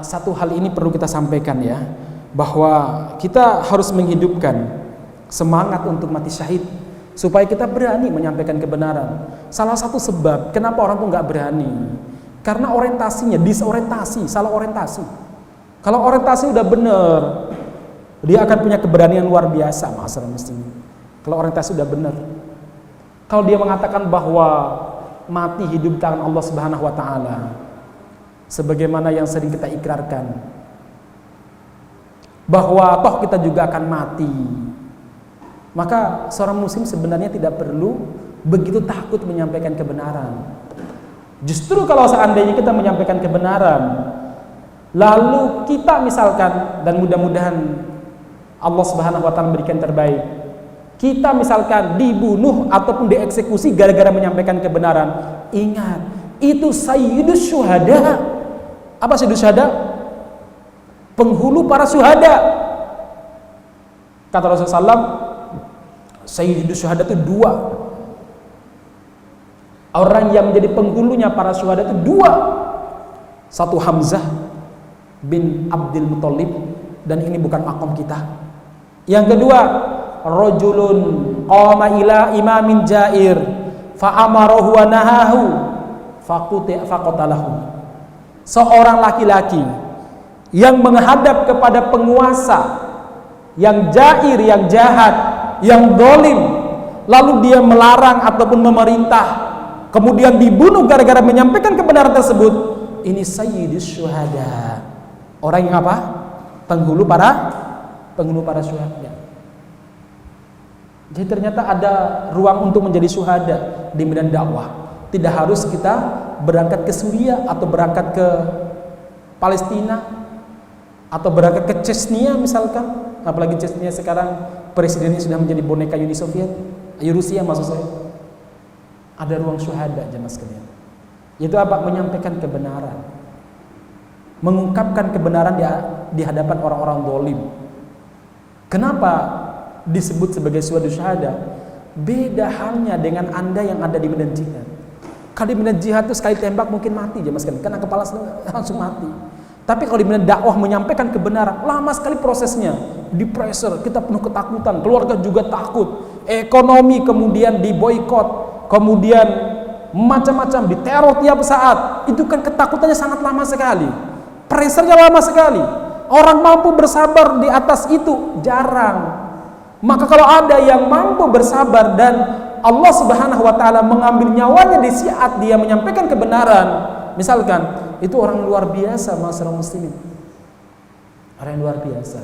satu hal ini perlu kita sampaikan ya, bahwa kita harus menghidupkan semangat untuk mati syahid supaya kita berani menyampaikan kebenaran. Salah satu sebab kenapa orang tuh nggak berani, karena orientasinya disorientasi, salah orientasi. Kalau orientasi udah bener, dia akan punya keberanian luar biasa, masyarakat muslimin. Kalau orientasi udah bener, kalau dia mengatakan bahwa mati hidup tangan Allah Subhanahu wa taala, sebagaimana yang sering kita ikrarkan, bahwa toh kita juga akan mati, maka seorang muslim sebenarnya tidak perlu begitu takut menyampaikan kebenaran. Justru kalau seandainya kita menyampaikan kebenaran, lalu kita misalkan, dan mudah-mudahan Allah Subhanahu wa taala memberikan terbaik, kita misalkan dibunuh ataupun dieksekusi gara-gara menyampaikan kebenaran, ingat, itu sayyidus syuhada. Apa sayyidus syuhada? Penghulu para syuhada. Kata Rasulullah SAW, sayyidus syuhada itu dua. Orang yang menjadi penghulunya para syuhada itu dua. Satu Hamzah bin Abdul Muthalib, dan ini bukan makom kita. Yang kedua, rajulun qama ila imamin jair fa amarahu wa nahahu faqatalahu. Seorang laki-laki yang menghadap kepada penguasa yang jair, yang jahat, yang zalim, lalu dia melarang ataupun memerintah, kemudian dibunuh gara-gara menyampaikan kebenaran tersebut, ini sayyidus syuhada. Orang yang apa? Penghulu para syuhada. Jadi ternyata ada ruang untuk menjadi syuhada di medan dakwah. Tidak harus kita berangkat ke Suriah atau berangkat ke Palestina atau berangkat ke Chechnya misalkan. Apalagi Chechnya sekarang presidennya sudah menjadi boneka Uni Soviet, Rusia maksud saya. Ada ruang syuhada jemaah sekalian. Itu apa? Menyampaikan kebenaran, mengungkapkan kebenaran di hadapan orang-orang zalim. Kenapa disebut sebagai syuhada syuhada? Beda halnya dengan Anda yang ada di medan jihad. Kalau di medan jihad itu sekali tembak mungkin mati jemaah sekalian, karena kepala langsung mati. Tapi kalau di medan dakwah menyampaikan kebenaran, lama sekali prosesnya, di pressure, kita penuh ketakutan, keluarga juga takut, ekonomi kemudian diboikot, kemudian macam-macam, diteror tiap saat. Itu kan ketakutannya sangat lama sekali, pressure-nya lama sekali. Orang mampu bersabar di atas itu jarang. Maka kalau ada yang mampu bersabar dan Allah Subhanahu wa taala mengambil nyawanya di saat dia menyampaikan kebenaran, misalkan, itu orang luar biasa, masyarakat muslimin. Orang yang luar biasa.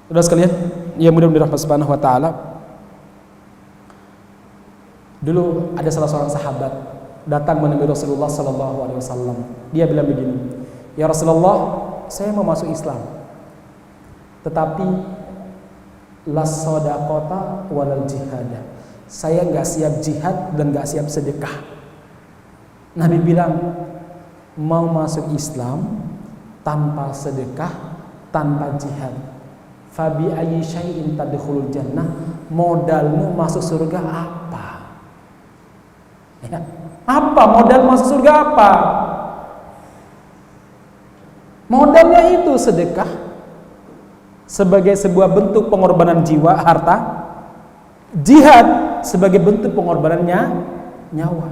Saudara sekalian, ya mudah-mudahan Allah Subhanahu wa taala. Dulu ada salah seorang sahabat datang menemui Rasulullah sallallahu alaihi wasallam. Dia bilang begini, "Ya Rasulullah, saya mau masuk Islam. Tetapi las shadaqata walal jihad. Saya enggak siap jihad dan enggak siap sedekah." Nabi bilang, mau masuk Islam tanpa sedekah, tanpa jihad, fabi ayyi syai'in tadkhulul jannah, modalmu masuk surga apa? Ya, apa modal masuk surga apa? Modalnya itu sedekah sebagai sebuah bentuk pengorbanan jiwa, harta, jihad sebagai bentuk pengorbanannya nyawa.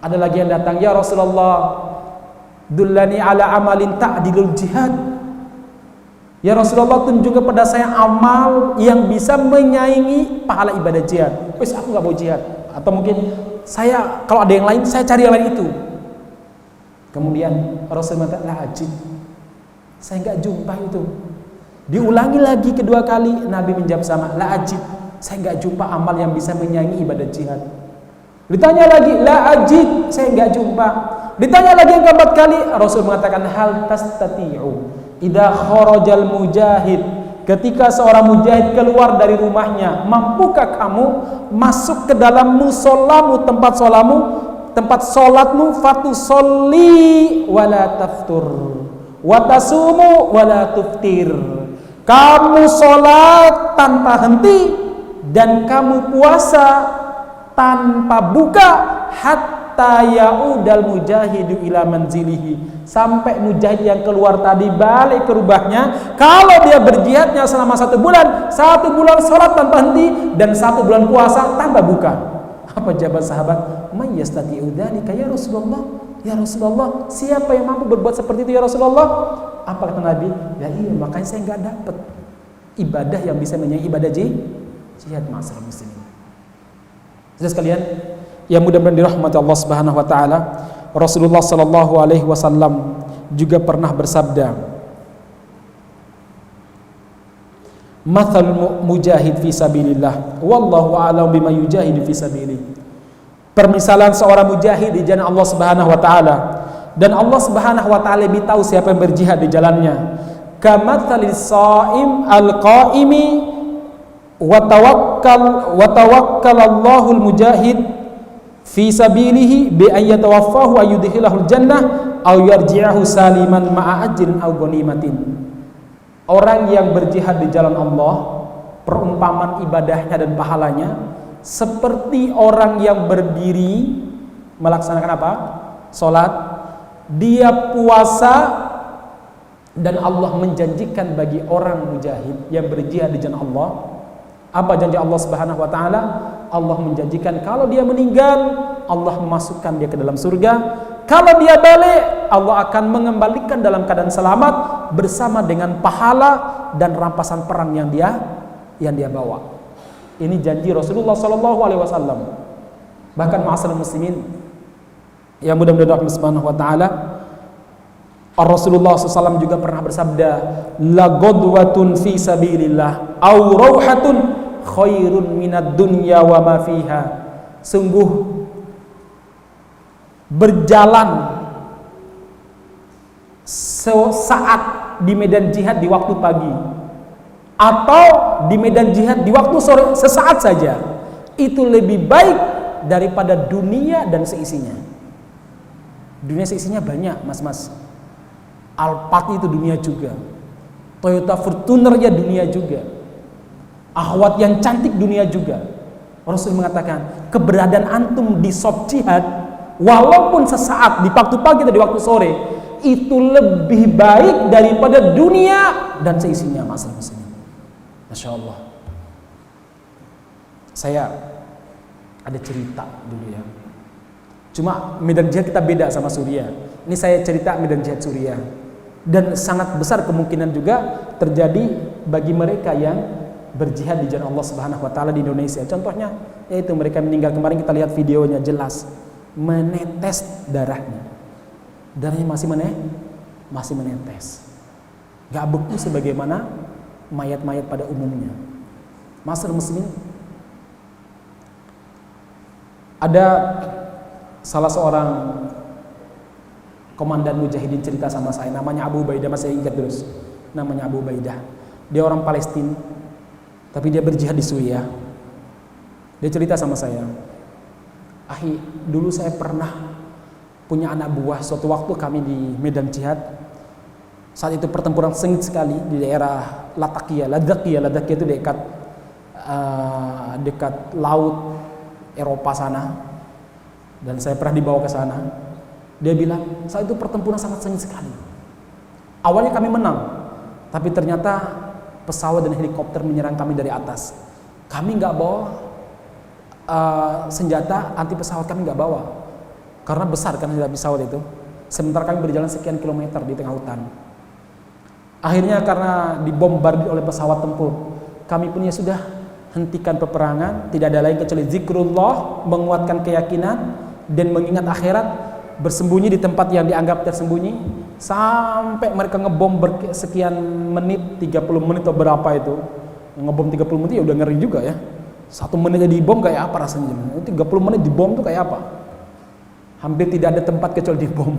Ada lagi yang datang, "Ya Rasulullah, dullani ala amalin ta'dilul jihad. Ya Rasulullah, tunjukkan pada saya amal yang bisa menyaingi pahala ibadah jihad. Wes aku nggak mau jihad. Atau mungkin saya kalau ada yang lain, saya cari yang lain itu. Kemudian Rasulullah mengatakan, la ajid, saya nggak jumpa itu. Diulangi lagi kedua kali, Nabi menjawab sama, la ajid, saya nggak jumpa amal yang bisa menyaingi ibadah jihad. Ditanya lagi, la ajid, saya nggak jumpa. Ditanya lagi yang keempat kali, Rasul mengatakan, hal tastati'u idza kharajal mujahid, ketika seorang mujahid keluar dari rumahnya, mampukah kamu masuk ke dalam musolamu, tempat solatmu, fatusolli wala taftur watasumu wala tuftir, kamu solat tanpa henti dan kamu puasa tanpa buka, hatta yaudal mujahidu ila manzilihi, sampai mujahid yang keluar tadi balik ke rumahnya. Kalau dia berjihadnya selama 1 bulan, 1 bulan sholat tanpa henti dan 1 bulan puasa tanpa buka. Apa jawaban sahabat? May yastati'u dzalika ya Rasulullah. Ya Rasulullah, siapa yang mampu berbuat seperti itu ya Rasulullah? Apa kata Nabi? Ya iya, makanya saya nggak dapat ibadah yang bisa menyaingi ibadah jihad, ma'asyiral muslimin. Saudara sekalian yang mudah-mudahan dirahmati Allah Subhanahu wa taala, Rasulullah sallallahu alaihi wasallam juga pernah bersabda, "Mathalul mujahid fi sabilillah, wallahu a'lam bima yujahidu fi sabilihi." Permisalan seorang mujahid di jalan Allah Subhanahu wa taala, dan Allah Subhanahu wa taala lebih tahu siapa yang berjihad di jalannya. Kamathalis shaim al-qaimi wa tawakkal Allahul mujahid fi sabilihi bi an yatawaffahu ay yudkhilahul jannah aw yarji'ahu saliman ma'a ajrin aw ghanimatin. Orang yang berjihad di jalan Allah, perumpamaan ibadahnya dan pahalanya seperti orang yang berdiri melaksanakan apa? Salat, dia puasa, dan Allah menjanjikan bagi orang mujahid yang berjihad di jalan Allah, apa janji Allah Subhanahu wa taala? Allah menjanjikan kalau dia meninggal, Allah memasukkan dia ke dalam surga. Kalau dia balik, Allah akan mengembalikan dalam keadaan selamat bersama dengan pahala dan rampasan perang yang dia bawa. Ini janji Rasulullah sallallahu alaihi wasallam. Bahkan ma'asyiral muslimin yang mudah-mudahan Allah Subhanahu wa taala, Rasulullah SAW juga pernah bersabda, la godwatun fi sabilillah aw rauhatun khairun minad dunya wa ma fiha. Sungguh berjalan sesaat di medan jihad di waktu pagi atau di medan jihad di waktu sore sesaat saja, itu lebih baik daripada dunia dan seisinya. Dunia seisinya banyak, mas-mas. Alphard itu dunia juga, Toyota Fortuner ya dunia juga, akhwat yang cantik dunia juga. Rasul mengatakan keberadaan antum di shop jihad walaupun sesaat di waktu pagi atau di waktu sore itu lebih baik daripada dunia dan seisinya, mas. Masya Allah. Saya ada cerita dulu ya, cuma medan jihad kita beda sama Suriah. Ini saya cerita medan jihad Suriah, dan sangat besar kemungkinan juga terjadi bagi mereka yang berjihad di jalan Allah Subhanahu wa taala di Indonesia. Contohnya yaitu mereka meninggal kemarin, kita lihat videonya jelas menetes darahnya. Darahnya masih menetes. Gak beku sebagaimana mayat-mayat pada umumnya. Ma'asyiral muslimin, ada salah seorang komandan mujahidin cerita sama saya, namanya Abu Ubaidah, masih ingat terus namanya Abu Ubaidah. Dia orang Palestina tapi dia berjihad di Suriah. Dia cerita sama saya, "Ahi, dulu saya pernah punya anak buah. Suatu waktu kami di medan jihad, saat itu pertempuran sengit sekali di daerah Latakia itu dekat laut Eropa sana, dan saya pernah dibawa ke sana." Dia bilang saat itu pertempuran sangat sengit sekali. Awalnya kami menang, tapi ternyata pesawat dan helikopter menyerang kami dari atas. Kami nggak bawa senjata anti pesawat, kami nggak bawa karena besar kan pesawat itu. sementara kami berjalan sekian kilometer di tengah hutan. Akhirnya karena dibombardir oleh pesawat tempur, kami pun ya sudah hentikan peperangan, tidak ada lain kecuali zikrullah, menguatkan keyakinan dan mengingat akhirat, bersembunyi di tempat yang dianggap tersembunyi sampai mereka ngebom sekian menit, 30 menit atau berapa itu. Ngebom 30 menit ya udah ngeri juga ya. 1 menit aja dibom kayak apa rasanya? 30 menit dibom tuh kayak apa? Hampir tidak ada tempat kecuali dibom.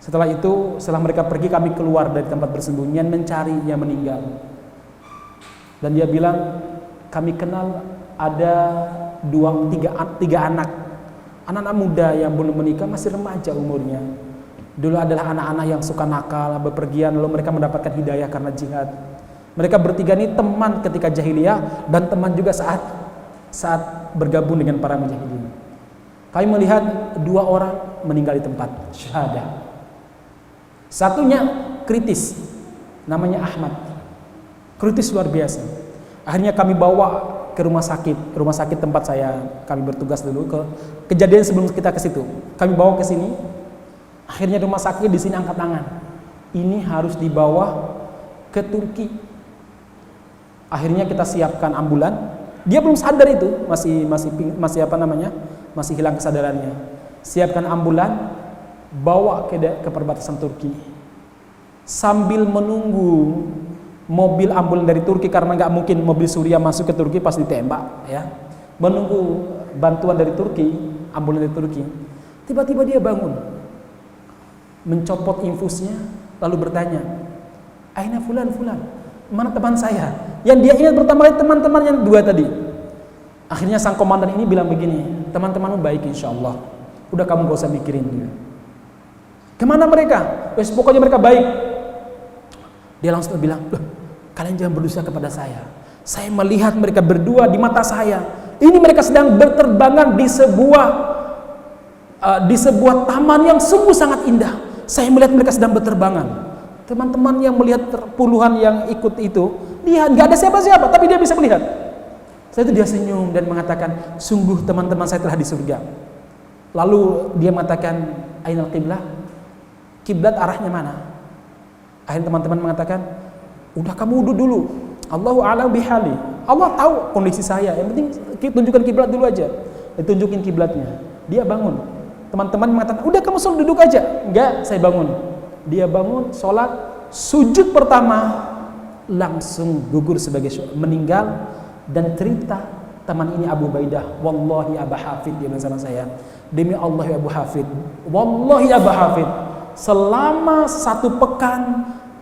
Setelah itu, setelah mereka pergi, kami keluar dari tempat bersembunyian mencari yang meninggal. Dan dia bilang, kami kenal ada 3 anak muda yang belum menikah, masih remaja umurnya. Dulu adalah anak-anak yang suka nakal, bepergian, lalu mereka mendapatkan hidayah karena jihad. Mereka bertiga ini teman ketika jahiliyah dan teman juga saat bergabung dengan para mujahidin. Kami melihat 2 orang meninggal di tempat syahadah. Satunya kritis, namanya Ahmad. Kritis luar biasa. Akhirnya kami bawa ke rumah sakit tempat kami bertugas dulu. Kejadian sebelum kita ke situ, kami bawa ke sini. Akhirnya rumah sakit di sini angkat tangan. Ini harus dibawa ke Turki. Akhirnya kita siapkan ambulan. Dia belum sadar itu, masih hilang kesadarannya. Siapkan ambulan, bawa ke perbatasan Turki. Sambil menunggu mobil ambulan dari Turki, karena nggak mungkin mobil Suriah masuk ke Turki pas ditembak, ya. Menunggu bantuan dari Turki, ambulan dari Turki. Tiba-tiba dia bangun, mencopot infusnya, lalu bertanya, "Aina fulan? Mana teman saya?" Yang dia ingat pertama kali teman-teman yang 2 tadi. Akhirnya sang komandan ini bilang begini, "Teman-temanmu baik insya Allah. Udah kamu gak usah mikirin dia." Kemana mereka? Pokoknya mereka baik. Dia langsung bilang, "Loh, kalian jangan berdosa kepada saya. Saya melihat mereka berdua di mata saya. Ini mereka sedang berterbangan di sebuah taman yang sungguh sangat indah. Saya melihat mereka sedang berterbangan." Teman-teman yang melihat puluhan yang ikut itu, lihat nggak ada siapa-siapa, tapi dia bisa melihat. Setelah itu dia senyum dan mengatakan, "Sungguh teman-teman saya telah di surga." Lalu dia mengatakan, "Ainal qiblah?" Kiblat arahnya mana? Akhirnya teman-teman mengatakan, "Udah kamu wudhu dulu. Allahu a'lam bihali. Allah tahu kondisi saya. Yang penting tunjukkan kiblat dulu aja." Ditunjukin kiblatnya. Dia bangun. Teman-teman mengatakan, "Udah kamu suruh duduk aja." "Enggak, saya bangun." Dia bangun, sholat, sujud pertama, langsung gugur sebagai meninggal. Dan cerita teman ini Abu Ubaidah, "Wallahi Aba Hafid," dia bilang sama saya, "Demi Allah ya Abu Hafid, wallahi Aba Hafid, selama 1 pekan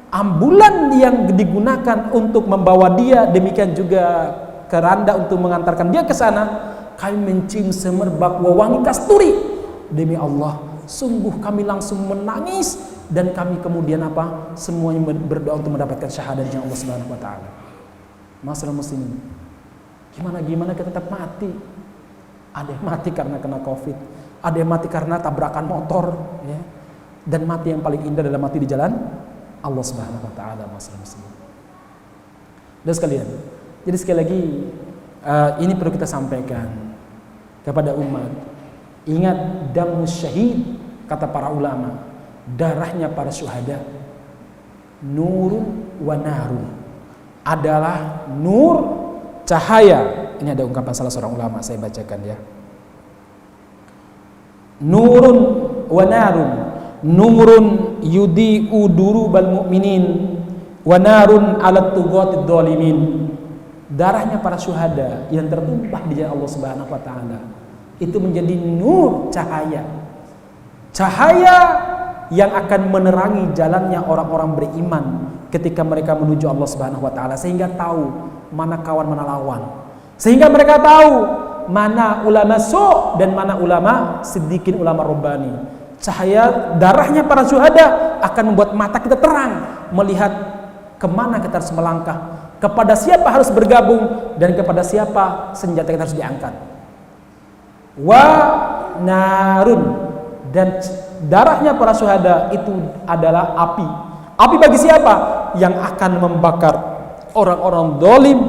ambulan yang digunakan untuk membawa dia, demikian juga keranda untuk mengantarkan dia ke sana, kami mencium semerbak wangi kasturi. Demi Allah, sungguh kami langsung menangis dan kami kemudian semuanya berdoa untuk mendapatkan syahadatnya Allah Subhanahu wa taala." Masalah muslimin, gimana kita tetap mati. Ada yang mati karena kena Covid, ada yang mati karena tabrakan motor, ya. Dan mati yang paling indah adalah mati di jalan Allah Subhanahu wa taala. Masalah muslimin. Dan sekalian, jadi sekali lagi ini perlu kita sampaikan kepada umat. Ingat, damus syahid, kata para ulama, darahnya para syuhada, nurun wa narun, adalah nur, cahaya. Ini ada ungkapan salah seorang ulama, saya bacakan ya. Nurun wa narun, nurun yudi'u durubal mu'minin wa narun ala tughatid dhalimin. Darahnya para syuhada yang tertumpah di jalan Allah Subhanahu wa taala itu menjadi nur, cahaya yang akan menerangi jalannya orang-orang beriman ketika mereka menuju Allah Subhanahu wa taala, sehingga tahu mana kawan mana lawan, sehingga mereka tahu mana ulama su' dan mana ulama siddiqin, ulama rabbani. Cahaya darahnya para syuhada akan membuat mata kita terang melihat kemana kita harus melangkah, kepada siapa harus bergabung, dan kepada siapa senjata kita harus diangkat. Wa narun, dan darahnya para syuhada itu adalah api. Api bagi siapa? Yang akan membakar orang-orang zalim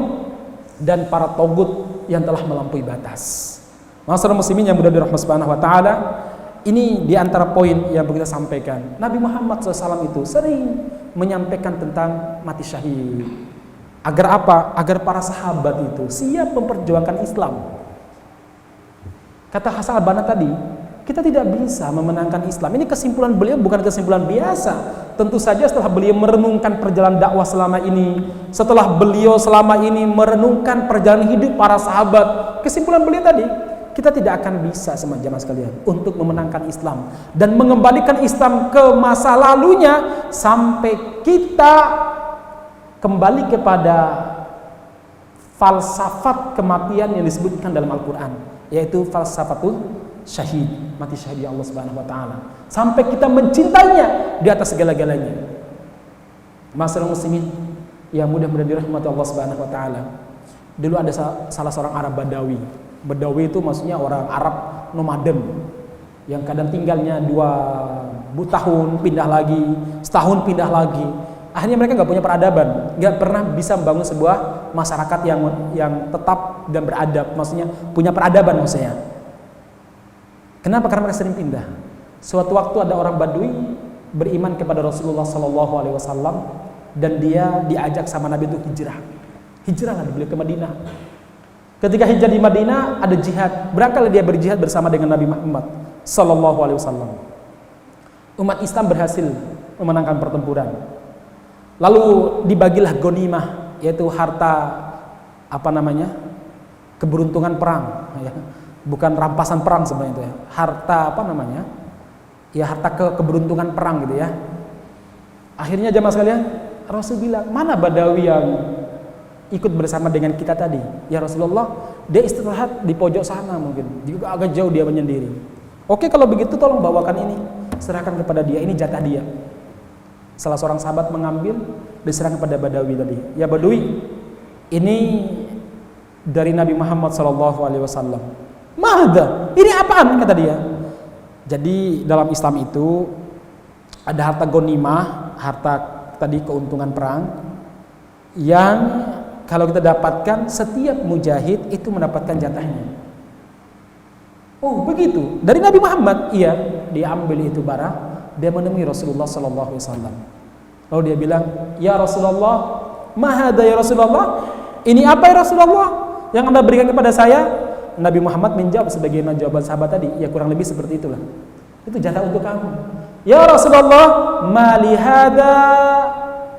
dan para togut yang telah melampaui batas. Masyaallah muslimin yang mudah dirahmati Subhanahu wa taala, Ini di antara poin yang kita sampaikan. Nabi Muhammad SAW itu sering menyampaikan tentang mati syahid. Agar apa? Agar para sahabat itu siap memperjuangkan Islam. Kata Hasan al-Banna tadi, kita tidak bisa memenangkan Islam. Ini kesimpulan beliau bukan kesimpulan biasa. Tentu saja setelah beliau merenungkan perjalanan dakwah selama ini, setelah beliau selama ini merenungkan perjalanan hidup para sahabat, kesimpulan beliau tadi, kita tidak akan bisa sama jamaah sekalian untuk memenangkan Islam dan mengembalikan Islam ke masa lalunya sampai kita kembali kepada falsafat kematian yang disebutkan dalam Al-Quran, yaitu falsafatul syahid, mati syahid ya Allah Subhanahu wa taala. Sampai kita mencintainya di atas segala-galanya. Masyaallah muslimin yang mudah-mudahan dirahmati Allah Subhanahu wa taala. Dulu ada salah seorang Arab Badawi. Badawi itu maksudnya orang Arab nomaden yang kadang tinggalnya 2 tahun pindah lagi, setahun pindah lagi. Akhirnya mereka nggak punya peradaban, nggak pernah bisa membangun sebuah masyarakat yang tetap dan beradab, maksudnya punya peradaban maksudnya. Kenapa? Karena mereka sering pindah. Suatu waktu ada orang Badui beriman kepada Rasulullah SAW dan dia diajak sama Nabi untuk hijrah. Hijrahlah beliau ke Madinah. Ketika hijrah di Madinah ada jihad, berangkatlah dia berjihad bersama dengan Nabi Muhammad SAW. Umat Islam berhasil memenangkan pertempuran. Lalu dibagilah ghanimah, yaitu harta keberuntungan perang, ya. Bukan rampasan perang sebenarnya itu ya. Harta harta keberuntungan perang gitu ya. Akhirnya jamaah sekalian, Rasul bilang, "Mana Badawi yang ikut bersama dengan kita tadi?" "Ya Rasulullah, dia istirahat di pojok sana mungkin. Juga agak jauh dia menyendiri." "Oke, kalau begitu tolong bawakan ini. Serahkan kepada dia, ini jatah dia." Salah seorang sahabat mengambil, diserahkan kepada Badawi tadi. "Ya Badawi, ini dari Nabi Muhammad SAW." "Mahda, ini apaan?" kata dia. Jadi dalam Islam itu ada harta ghanimah, harta tadi keuntungan perang, yang kalau kita dapatkan setiap mujahid itu mendapatkan jatahnya. Oh begitu, dari Nabi Muhammad. Iya, dia ambil itu barang, dia menemui Rasulullah SAW. Lalu dia bilang, "Ya Rasulullah, mahada ya Rasulullah, ini apa ya Rasulullah yang Anda berikan kepada saya?" Nabi Muhammad menjawab sebagaimana jawaban sahabat tadi, ya kurang lebih seperti itulah. Itu jatah untuk kamu. "Ya Rasulullah, mali hada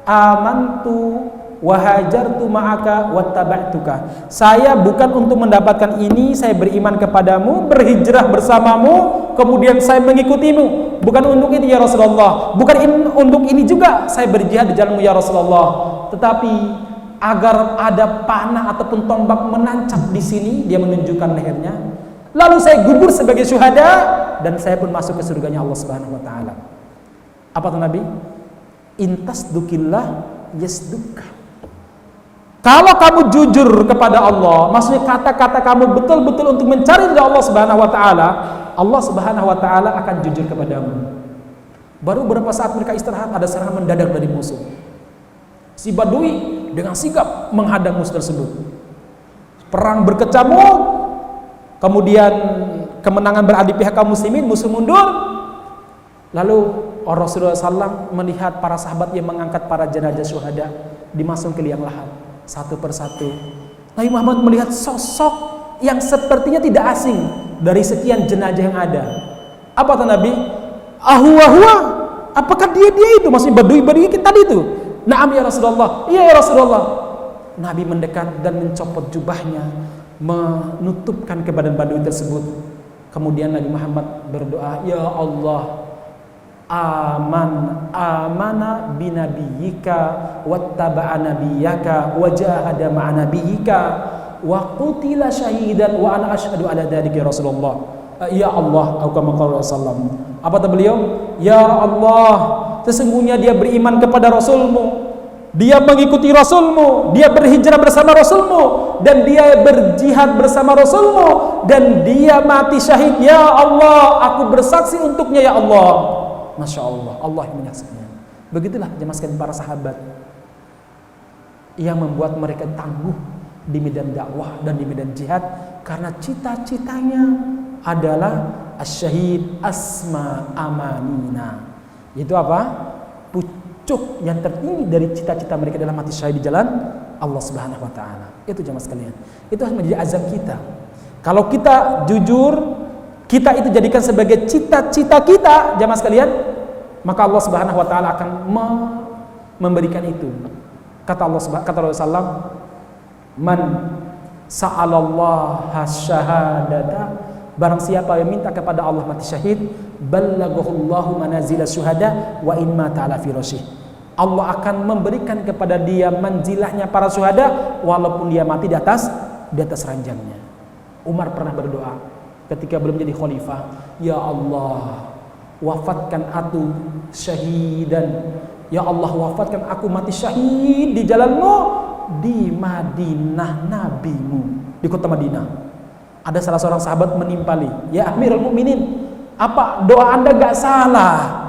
amantu wa hajartu ma'aka wattaba'tuka." Saya bukan untuk mendapatkan ini, saya beriman kepadamu, berhijrah bersamamu, kemudian saya mengikutimu. Bukan untuk ini ya Rasulullah. Bukan untuk ini juga saya berjihad di jalanmu ya Rasulullah. Tetapi agar ada panah ataupun tombak menancap di sini, dia menunjukkan lehernya. Lalu saya gugur sebagai syuhada dan saya pun masuk ke surganya Allah Subhanahu wa taala. Apa kata Nabi? "Intasdukillah yasdukka." Kalau kamu jujur kepada Allah, maksudnya kata-kata kamu betul-betul untuk mencari ridha Allah Subhanahu wa taala, Allah Subhanahu wa taala akan jujur kepadamu. Baru beberapa saat mereka istirahat, ada serangan mendadak dari musuh. Si Badui dengan sigap menghadang musuh tersebut. Perang berkecamuk, kemudian kemenangan berada di pihak kaum muslimin, musuh mundur. Lalu Rasulullah SAW melihat para sahabat yang mengangkat para jenazah syuhada dimasukkan ke liang lahat satu persatu. Nabi Muhammad melihat sosok yang sepertinya tidak asing dari sekian jenazah yang ada. Apa kata Nabi? "Ahuwa, apakah dia itu?" Maksudnya Badui tadi itu. "Na'am ya Rasulullah." "Iya ya Rasulullah." Nabi mendekat dan mencopot jubahnya, menutupkan ke badan Badui tersebut. Kemudian Nabi Muhammad berdoa, "Ya Allah, amana binabiyika wattaba'a nabiyaka wajahada ma'a nabiyika wa qutila syahidan wa ana asyhadu ala dzalika ya Rasulullah." "Ya Allah," apa kata beliau? "Ya Allah, sesungguhnya dia beriman kepada Rasulmu, dia mengikuti Rasulmu, dia berhijrah bersama Rasulmu, dan dia berjihad bersama Rasulmu, dan dia mati syahid. Ya Allah, aku bersaksi untuknya ya Allah." Masya Allah, Allah yang menyaksikannya. Begitulah jemaah sekalian para sahabat yang membuat mereka tangguh di medan dakwah dan di medan jihad, karena cita-citanya adalah Asyahid asma amanina. Itu apa? Pucuk yang tertinggi dari cita-cita mereka adalah mati syahid di jalan Allah Subhanahu wa taala. Itu jemaah sekalian. Itu harus menjadi azam kita. Kalau kita jujur, kita itu jadikan sebagai cita-cita kita, jemaah sekalian, maka Allah Subhanahu wa taala akan memberikan itu. Kata Rasulullah, man sa'alallaha syahadata, barang siapa yang minta kepada Allah mati syahid, ballaghullahu manazila syuhada wa in mata ala firasyih. Allah akan memberikan kepada dia manzilahnya para syuhada walaupun dia mati di atas ranjangnya. Umar pernah berdoa ketika belum jadi khalifah, ya Allah, wafatkan aku syahidan. Ya Allah, wafatkan aku mati syahid di jalanmu di Madinah nabimu, di kota Madinah. Ada salah seorang sahabat menimpali, ya Amirul Mukminin, apa doa Anda gak salah?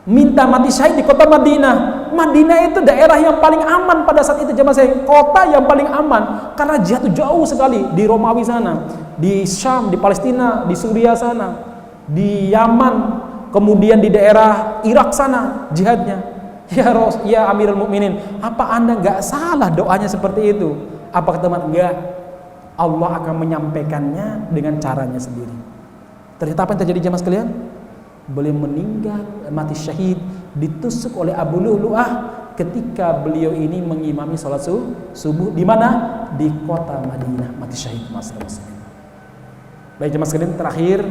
Minta mati syahid di kota Madinah. Madinah itu daerah yang paling aman pada saat itu, jemaah saya. Kota yang paling aman karena jihad itu jauh sekali di Romawi sana, di Syam, di Palestina, di Suriah sana, di Yaman, kemudian di daerah Irak sana jihadnya. Ya Amirul Mukminin, apa Anda nggak salah doanya seperti itu? Apa kata teman? Enggak. Allah akan menyampaikannya dengan caranya sendiri. Ternyata apa yang terjadi jemaah sekalian? Beliau meninggal mati syahid ditusuk oleh Abu Lu'lu'ah ketika beliau ini mengimami salat subuh di mana? Di kota Madinah, mati syahid. Baik jemaah sekalian, terakhir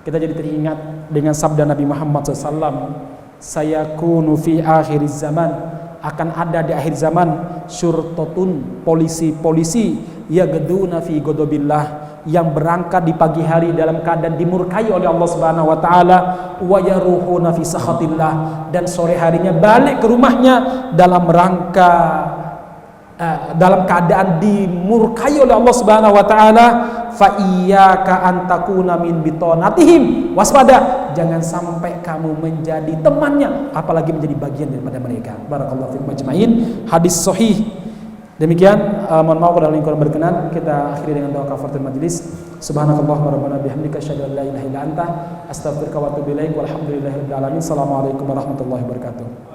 kita jadi teringat dengan sabda Nabi Muhammad SAW, sayakunu fi akhir zaman, akan ada di akhir zaman syurtotun, polisi-polisi yagduna fi godobillah, yang berangkat di pagi hari dalam keadaan dimurkai oleh Allah Subhanahu wa taala, wa yaruhuna fi sakhatillah, dan sore harinya balik ke rumahnya dalam rangka dalam keadaan dimurkai oleh Allah Subhanahu wa taala. Fa iyyaka an takuna min bitonatihim, waspada, jangan sampai kamu menjadi temannya, apalagi menjadi bagian daripada mereka. Barakallahu fiikum ajmain. Hadis sahih. Demikian, mohon maaf kalau kurang berkenan, kita akhiri dengan doa kafaratul majlis. Subhanakallahumma rabbana bihamdika asyhadu an la ilaha illa anta astaghfiruka wa atubu ilaik. Walhamdulillahirabbil alamin. Assalamualaikum warahmatullahi wabarakatuh.